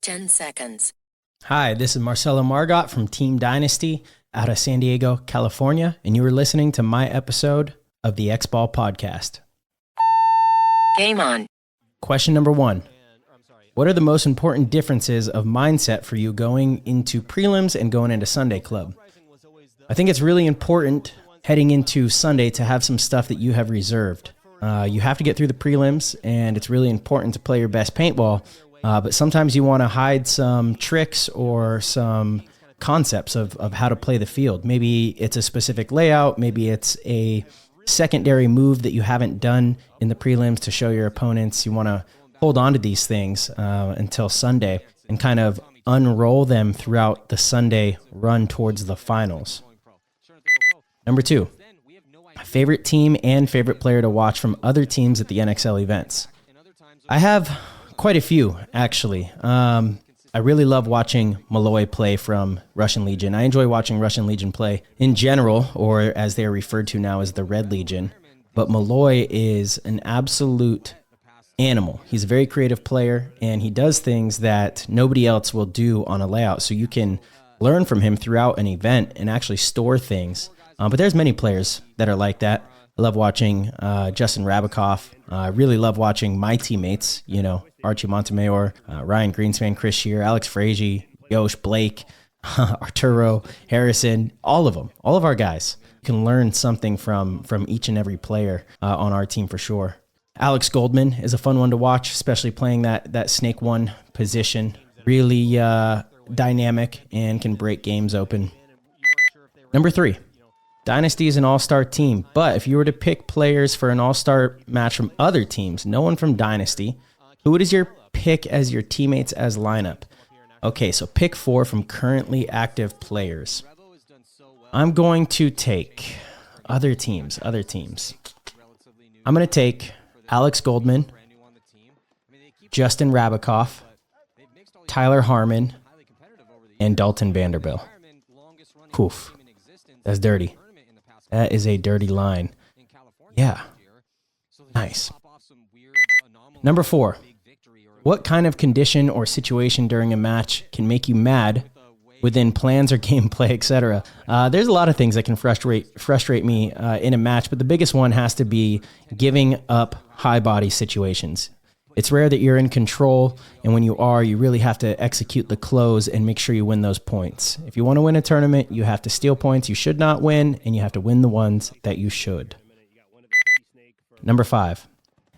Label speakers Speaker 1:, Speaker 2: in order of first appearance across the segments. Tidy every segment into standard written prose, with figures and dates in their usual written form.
Speaker 1: 10 seconds.
Speaker 2: Hi, this is Marcello Margott from Team Dynasty out of San Diego, California, and you are listening to my episode of the XBall podcast.
Speaker 1: Game on.
Speaker 2: Question number 1. What are the most important differences of mindset for you going into prelims and going into Sunday Club? I think it's really important heading into Sunday to have some stuff that you have reserved. You have to get through the prelims, and it's really important to play your best paintball. But sometimes you want to hide some tricks or some concepts of how to play the field. Maybe it's a specific layout. Maybe it's a secondary move that you haven't done in the prelims to show your opponents. You want to hold on to these things until Sunday and kind of unroll them throughout the Sunday run towards the finals. Number 2, favorite team and favorite player to watch from other teams at the NXL events. I have quite a few, actually. I really love watching Malloy play from Russian Legion. I enjoy watching Russian Legion play in general, or as they are referred to now as the Red Legion. But Malloy is an absolute animal. He's a very creative player, and he does things that nobody else will do on a layout. So you can learn from him throughout an event and actually store things. But there's many players that are like that. I love watching Justin Rabikoff. I really love watching my teammates, Archie Montemayor, Ryan Greenspan, Chris Shear, Alex Frazier, Yosh, Blake, Arturo, Harrison, all of them, all of our guys. You can learn something from each and every player on our team for sure. Alex Goldman is a fun one to watch, especially playing that Snake 1 position. Really dynamic and can break games open. Number 3. Dynasty is an all-star team, but if you were to pick players for an all-star match from other teams, no one from Dynasty, who is your pick as your teammates as lineup? Okay, so pick 4 from currently active players. I'm going to take other teams. I'm going to take Alex Goldman, Justin Rabikoff, Tyler Harmon, and Dalton Vanderbilt. Oof, that's dirty. That is a dirty line. Yeah. Nice. Number 4. What kind of condition or situation during a match can make you mad within plans or gameplay, etc.? There's a lot of things that can frustrate me in a match, but the biggest one has to be giving up high body situations. It's rare that you're in control, and when you are, you really have to execute the close and make sure you win those points. If you want to win a tournament, you have to steal points you should not win, and you have to win the ones that you should. Number 5.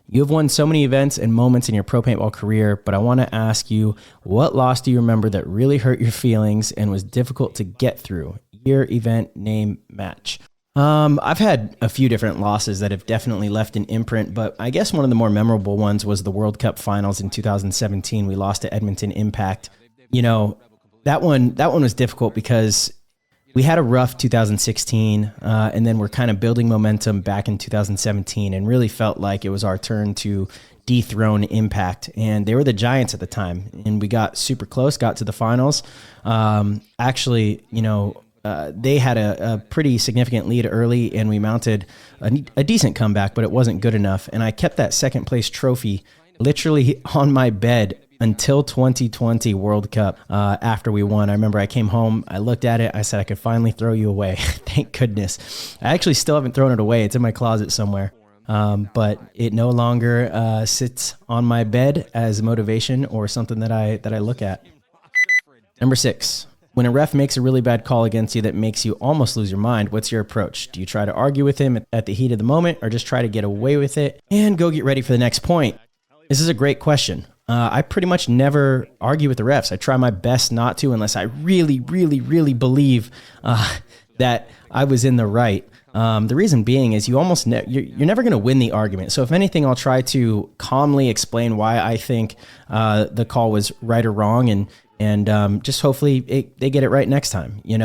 Speaker 2: You have won so many events and moments in your pro paintball career, but I want to ask you, what loss do you remember that really hurt your feelings and was difficult to get through? Year, event, name, match. I've had a few different losses that have definitely left an imprint, but I guess one of the more memorable ones was the World Cup finals in 2017. We lost to Edmonton Impact. That one was difficult because we had a rough 2016, and then we're kind of building momentum back in 2017 and really felt like it was our turn to dethrone Impact. And they were the Giants at the time, and we got super close, got to the finals. They had a pretty significant lead early, and we mounted a decent comeback, but it wasn't good enough. And I kept that second place trophy literally on my bed until 2020 World Cup after we won. I remember I came home, I looked at it, I said I could finally throw you away. Thank goodness. I actually still haven't thrown it away. It's in my closet somewhere. But it no longer sits on my bed as motivation or something that I look at. Number 6. When a ref makes a really bad call against you that makes you almost lose your mind, what's your approach? Do you try to argue with him at the heat of the moment, or just try to get away with it and go get ready for the next point? This is a great question. I pretty much never argue with the refs. I try my best not to unless I really, really, really believe that I was in the right. The reason being is you're never going to win the argument. So if anything, I'll try to calmly explain why I think the call was right or wrong, and just hopefully they get it right next time. You're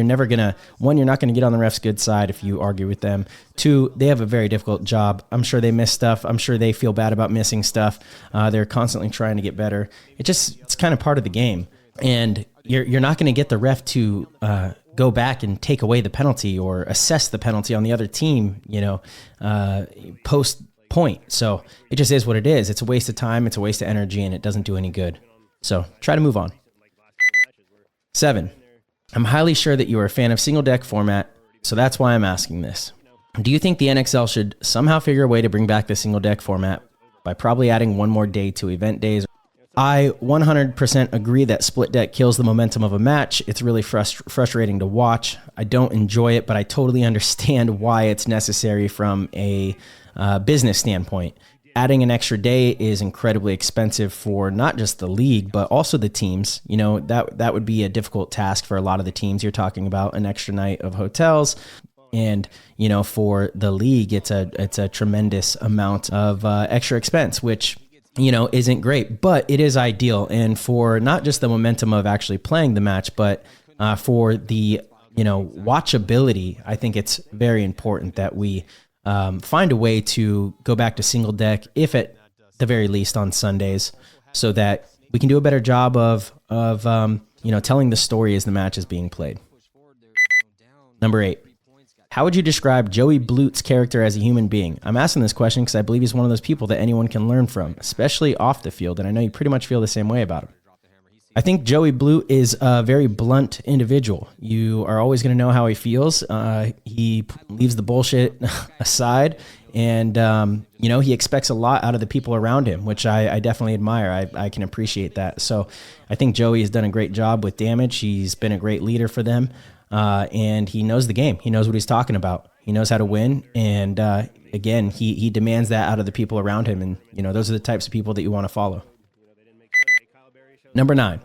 Speaker 2: never going to, 1, you're not going to get on the ref's good side if you argue with them. 2, they have a very difficult job. I'm sure they miss stuff. I'm sure they feel bad about missing stuff. They're constantly trying to get better. It's kind of part of the game. And you're not going to get the ref to go back and take away the penalty or assess the penalty on the other team, post point. So it just is what it is. It's a waste of time. It's a waste of energy, and it doesn't do any good. So try to move on. 7. I'm highly sure that you are a fan of single deck format, so that's why I'm asking this. Do you think the NXL should somehow figure a way to bring back the single deck format by probably adding one more day to event days? I 100% agree that split deck kills the momentum of a match. It's really frustrating to watch. I don't enjoy it, but I totally understand why it's necessary from a business standpoint. Adding an extra day is incredibly expensive for not just the league, but also the teams. You know, that would be a difficult task for a lot of the teams. You're talking about an extra night of hotels. And, you know, for the league, it's a tremendous amount of extra expense, which, you know, isn't great, but it is ideal. And for not just the momentum of actually playing the match, but for the, you know, watchability, I think it's very important that we find a way to go back to single deck, if at the very least on Sundays, so that we can do a better job of you know, telling the story as the match is being played. Number 8. How would you describe Joey Blute's character as a human being? I'm asking this question because I believe he's one of those people that anyone can learn from, especially off the field, and I know you pretty much feel the same way about him. I think Joey Blute is a very blunt individual. You are always going to know how he feels. He leaves the bullshit aside, and you know, he expects a lot out of the people around him, which I definitely admire. I can appreciate that. So I think Joey has done a great job with Damage. He's been a great leader for them. And he knows the game. He knows what he's talking about. He knows how to win. And again, he demands that out of the people around him. And, you know, those are the types of people that you want to follow. Number 9.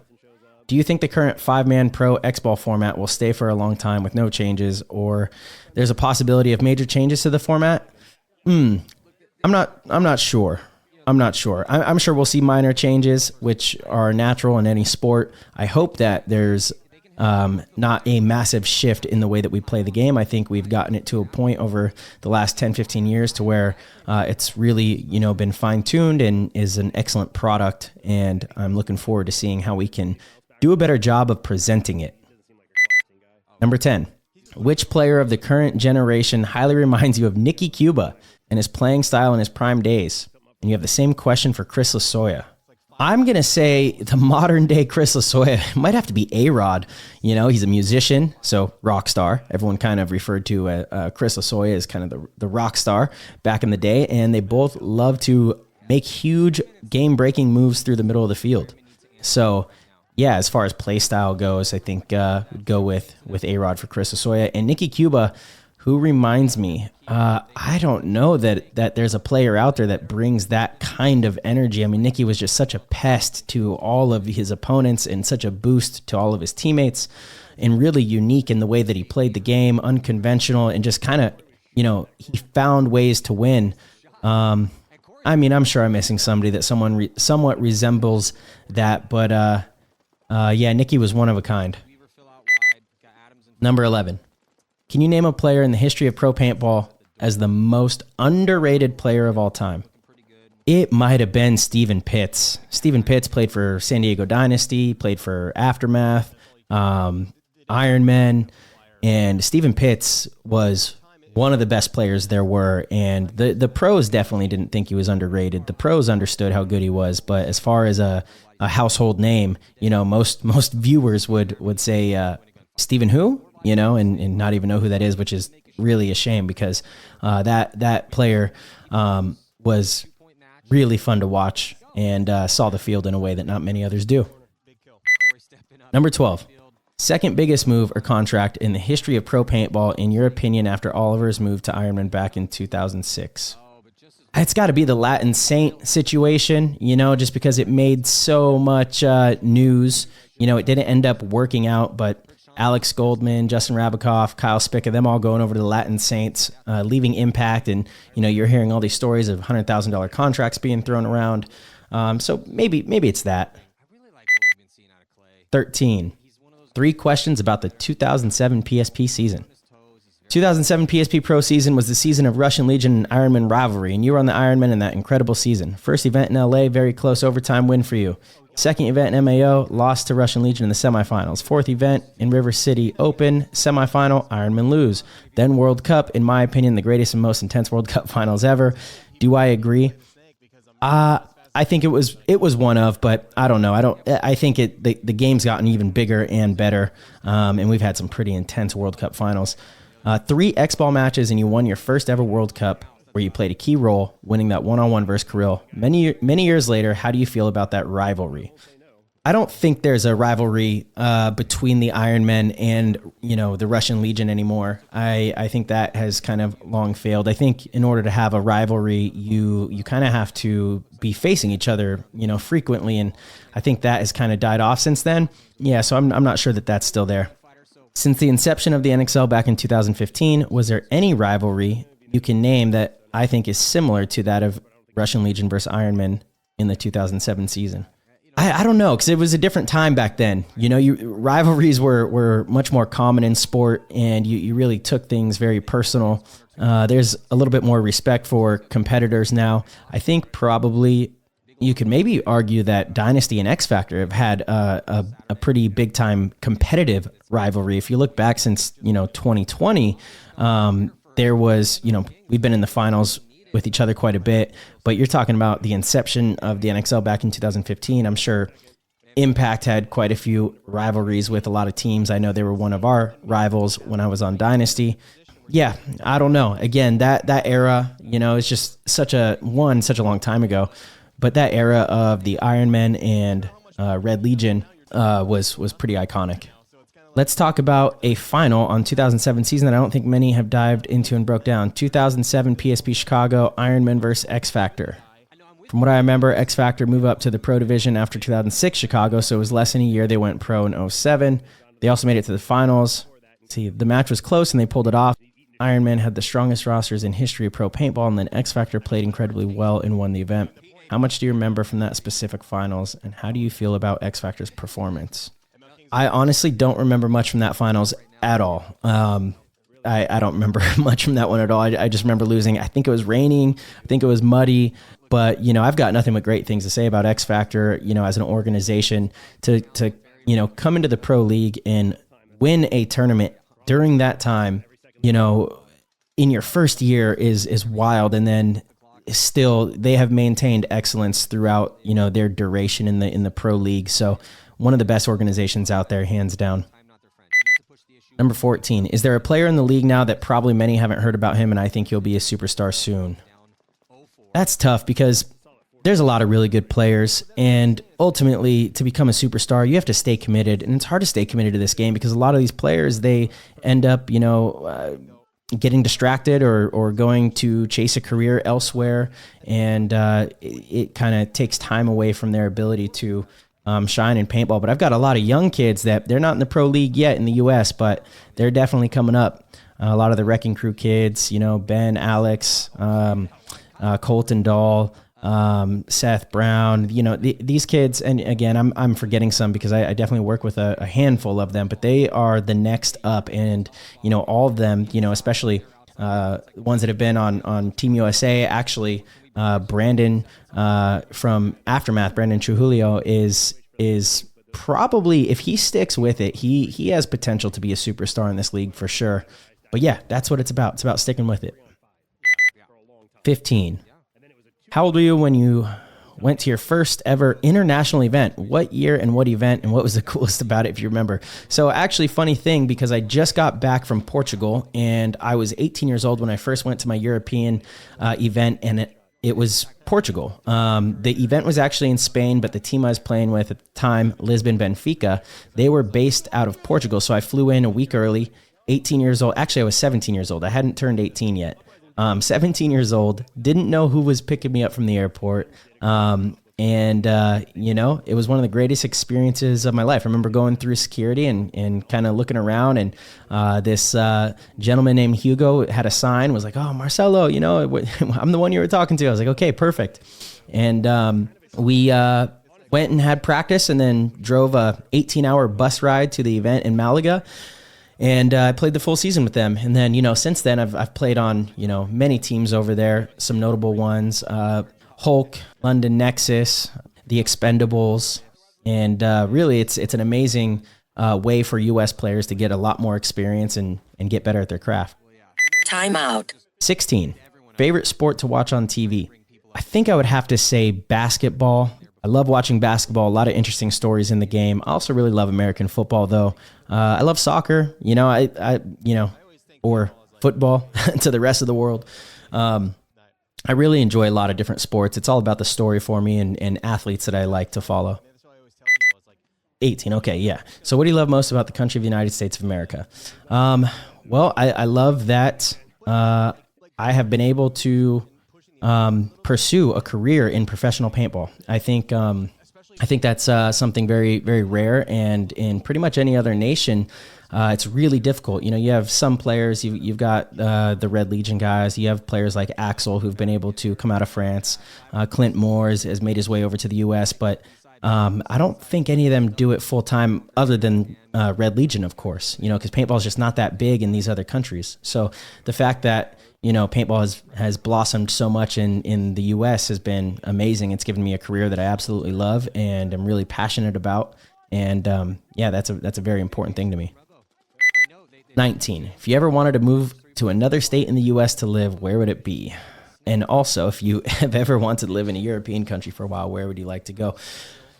Speaker 2: Do you think the current 5-man pro XBall format will stay for a long time with no changes, or there's a possibility of major changes to the format? I'm not sure. I'm sure we'll see minor changes, which are natural in any sport. I hope that there's not a massive shift in the way that we play the game. I think we've gotten it to a point over the last 10, 15 years to where it's really, you know, been fine-tuned and is an excellent product. And I'm looking forward to seeing how we can do a better job of presenting it. Number 10, which player of the current generation highly reminds you of Nicky Cuba and his playing style in his prime days? And you have the same question for Chris Lasoya. I'm going to say the modern day Chris Lasoya might have to be A-Rod. You know, he's a musician, so rock star. Everyone kind of referred to Chris Lasoya as kind of the rock star back in the day, and they both love to make huge game-breaking moves through the middle of the field. So, yeah, as far as play style goes, I think we'd go with A-Rod for Chris Lasoya. And Nicky Cuba, who reminds me, I don't know that there's a player out there that brings that kind of energy. I mean, Nicky was just such a pest to all of his opponents and such a boost to all of his teammates, and really unique in the way that he played the game, unconventional, and just kind of, you know, he found ways to win. I mean, I'm sure I'm missing somebody that somewhat resembles that, but yeah, Nicky was one of a kind. Number 11. Can you name a player in the history of pro paintball as the most underrated player of all time? It might have been Steven Pitts. Steven Pitts played for San Diego Dynasty, played for Aftermath, Ironmen, and Steven Pitts was one of the best players there were, and the pros definitely didn't think he was underrated. The pros understood how good he was, but as far as a household name, you know, most viewers would say, Steven who? You know, and not even know who that is, which is really a shame because that player was really fun to watch and saw the field in a way that not many others do. Number 12, second biggest move or contract in the history of pro paintball, in your opinion, after Oliver's move to Ironman back in 2006. It's got to be the Latin Saint situation, you know, just because it made so much news. You know, it didn't end up working out, but Alex Goldman, Justin Rabikoff, Kyle Spica, them all going over to the Latin Saints, leaving Impact. And, you know, you're hearing all these stories of $100,000 contracts being thrown around. So maybe it's that. 13. 3 questions about the 2007 PSP season. 2007 PSP Pro season was the season of Russian Legion and Ironman rivalry, and you were on the Ironman in that incredible season. First event in LA, very close overtime win for you. Second event in MAO, lost to Russian Legion in the semifinals. Fourth event in River City Open, semifinal, Ironman lose. Then World Cup, in my opinion, the greatest and most intense World Cup finals ever. Do I agree? I think it was one of, but I don't know. I think the game's gotten even bigger and better, and we've had some pretty intense World Cup finals. 3 XBall matches, and you won your first ever World Cup where you played a key role, winning that one-on-one versus Kirill. Many years later, how do you feel about that rivalry? I don't think there's a rivalry between the Ironmen and the Russian Legion anymore. I think that has kind of long failed. I think in order to have a rivalry, you kind of have to be facing each other frequently, and I think that has kind of died off since then. Yeah, so I'm not sure that that's still there. Since the inception of the NXL back in 2015, was there any rivalry you can name that I think is similar to that of Russian Legion versus Ironmen in the 2007 season? I don't know, because it was a different time back then. Rivalries were much more common in sport, and you really took things very personal. There's a little bit more respect for competitors now. I think probably you could maybe argue that Dynasty and X Factor have had a pretty big time competitive rivalry. If you look back since 2020, there was we've been in the finals with each other quite a bit, but you're talking about the inception of the NXL back in 2015. I'm sure Impact had quite a few rivalries with a lot of teams. I know they were one of our rivals when I was on Dynasty. Yeah, I don't know. Again, that era, it's just such a long time ago, but that era of the Ironmen and Red Legion was pretty iconic. Let's talk about a final on 2007 season that I don't think many have dived into and broke down. 2007 PSP Chicago, Ironman versus X Factor. From what I remember, X Factor moved up to the pro division after 2006 Chicago, so it was less than a year. They went pro in 2007. They also made it to the finals. See, the match was close and they pulled it off. Ironman had the strongest rosters in history of pro paintball, and then X Factor played incredibly well and won the event. How much do you remember from that specific finals, and how do you feel about X Factor's performance? I honestly don't remember much from that finals at all. I don't remember much from that one at all. I just remember losing. I think it was raining. I think it was muddy. But, I've got nothing but great things to say about X Factor, as an organization to come into the pro league and win a tournament during that time, in your first year is wild. And then still they have maintained excellence throughout, their duration in the pro league. So one of the best organizations out there, hands down. Number 14, is there a player in the league now that probably many haven't heard about him and I think he'll be a superstar soon? That's tough because there's a lot of really good players, and ultimately to become a superstar, you have to stay committed, and it's hard to stay committed to this game because a lot of these players, they end up, getting distracted or going to chase a career elsewhere, and it kind of takes time away from their ability to shine in paintball. But I've got a lot of young kids that they're not in the pro league yet in the U.S., but they're definitely coming up. A lot of the Wrecking Crew kids, Ben, Alex, Colton Dahl, Seth Brown, these kids. And again, I'm forgetting some because I definitely work with a handful of them, but they are the next up. And, all of them, especially ones that have been on Team USA, actually, Brandon from Aftermath, Brandon Trujillo is probably, if he sticks with it, he has potential to be a superstar in this league for sure. But yeah, that's what it's about. It's about sticking with it. 15. How old were you when you went to your first ever international event? What year and what event, and what was the coolest about it, if you remember? So actually, funny thing, because I just got back from Portugal and I was 18 years old when I first went to my European event, and it was Portugal. The event was actually in Spain, but the team I was playing with at the time, Lisbon Benfica, they were based out of Portugal. So I flew in a week early, 18 years old. Actually, I was 17 years old. I hadn't turned 18 yet. 17 years old, didn't know who was picking me up from the airport. It was one of the greatest experiences of my life. I remember going through security and kind of looking around, and this gentleman named Hugo had a sign, was like, "Oh, Marcello, I'm the one you were talking to." I was like, "Okay, perfect." And we went and had practice, and then drove a 18-hour bus ride to the event in Malaga. And I played the full season with them. And then, since then, I've played on, many teams over there, some notable ones, Hulk, London Nexus, the Expendables. And really, it's an amazing way for U.S. players to get a lot more experience and get better at their craft.
Speaker 1: Time out.
Speaker 2: 16, favorite sport to watch on TV. I think I would have to say basketball. I love watching basketball. A lot of interesting stories in the game. I also really love American football, though. I love soccer. Or football to the rest of the world. I really enjoy a lot of different sports. It's all about the story for me and athletes that I like to follow. 18. Okay, yeah. So what do you love most about the country of the United States of America? Well, I love that I have been able to pursue a career in professional paintball. I think that's something very, very rare, and in pretty much any other nation, it's really difficult. You have some players, you've got the Red Legion guys, you have players like Axel who've been able to come out of France. Clint Moore has made his way over to the U.S., but I don't think any of them do it full time other than Red Legion, of course, because paintball is just not that big in these other countries. So the fact that paintball has blossomed so much in the U.S. has been amazing. It's given me a career that I absolutely love and I'm really passionate about. And that's a very important thing to me. 19. If you ever wanted to move to another state in the U.S. to live, where would it be? And also, if you have ever wanted to live in a European country for a while, where would you like to go?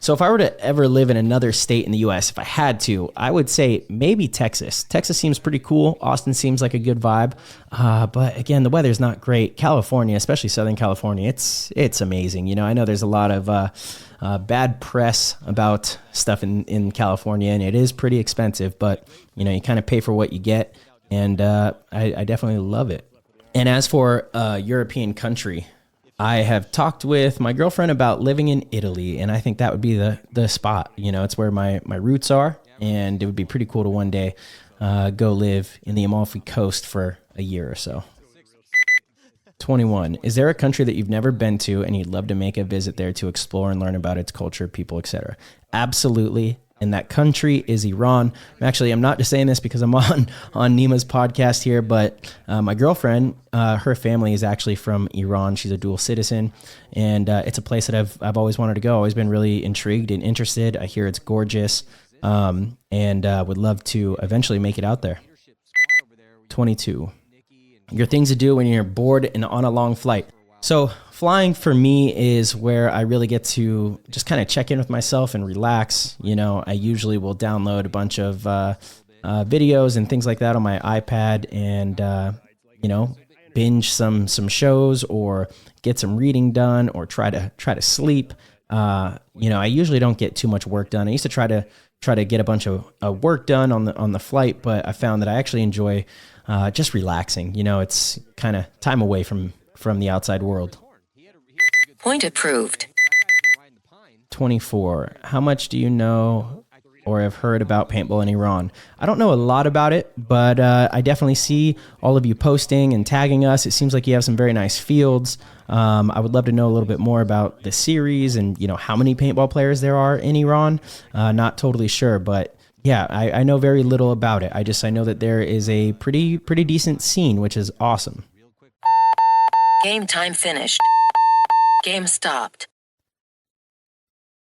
Speaker 2: So if I were to ever live in another state in the U.S., if I had to, I would say maybe Texas. Texas seems pretty cool. Austin seems like a good vibe. But again, the weather's not great. California, especially Southern California, it's amazing. I know there's a lot of bad press about stuff in California, and it is pretty expensive, but you kind of pay for what you get, and I definitely love it. And as for European country, I have talked with my girlfriend about living in Italy, and I think that would be the spot. It's where my roots are, and it would be pretty cool to one day go live in the Amalfi Coast for a year or so. 21. Is there a country that you've never been to and you'd love to make a visit there to explore and learn about its culture, people, etc.? Absolutely. And that country is Iran. I'm not just saying this because I'm on Nima's podcast here, but my girlfriend, her family is actually from Iran. She's a dual citizen, and it's a place that I've always wanted to go. Always been really intrigued and interested. I hear it's gorgeous, and would love to eventually make it out there. 22. Your things to do when you're bored and on a long flight. So flying for me is where I really get to just kind of check in with myself and relax. I usually will download a bunch of videos and things like that on my iPad and, binge some shows or get some reading done or try to sleep. I usually don't get too much work done. I used to try to get a bunch of work done on the flight, but I found that I actually enjoy just relaxing. It's kind of time away from the outside world.
Speaker 1: Point approved.
Speaker 2: 24. How much do you know or have heard about paintball in Iran? I don't know a lot about it, but I definitely see all of you posting and tagging us. It seems like you have some very nice fields. I would love to know a little bit more about the series and, how many paintball players there are in Iran. Not totally sure, but yeah, I know very little about it. I know that there is a pretty decent scene, which is awesome.
Speaker 1: Game time finished. Game stopped.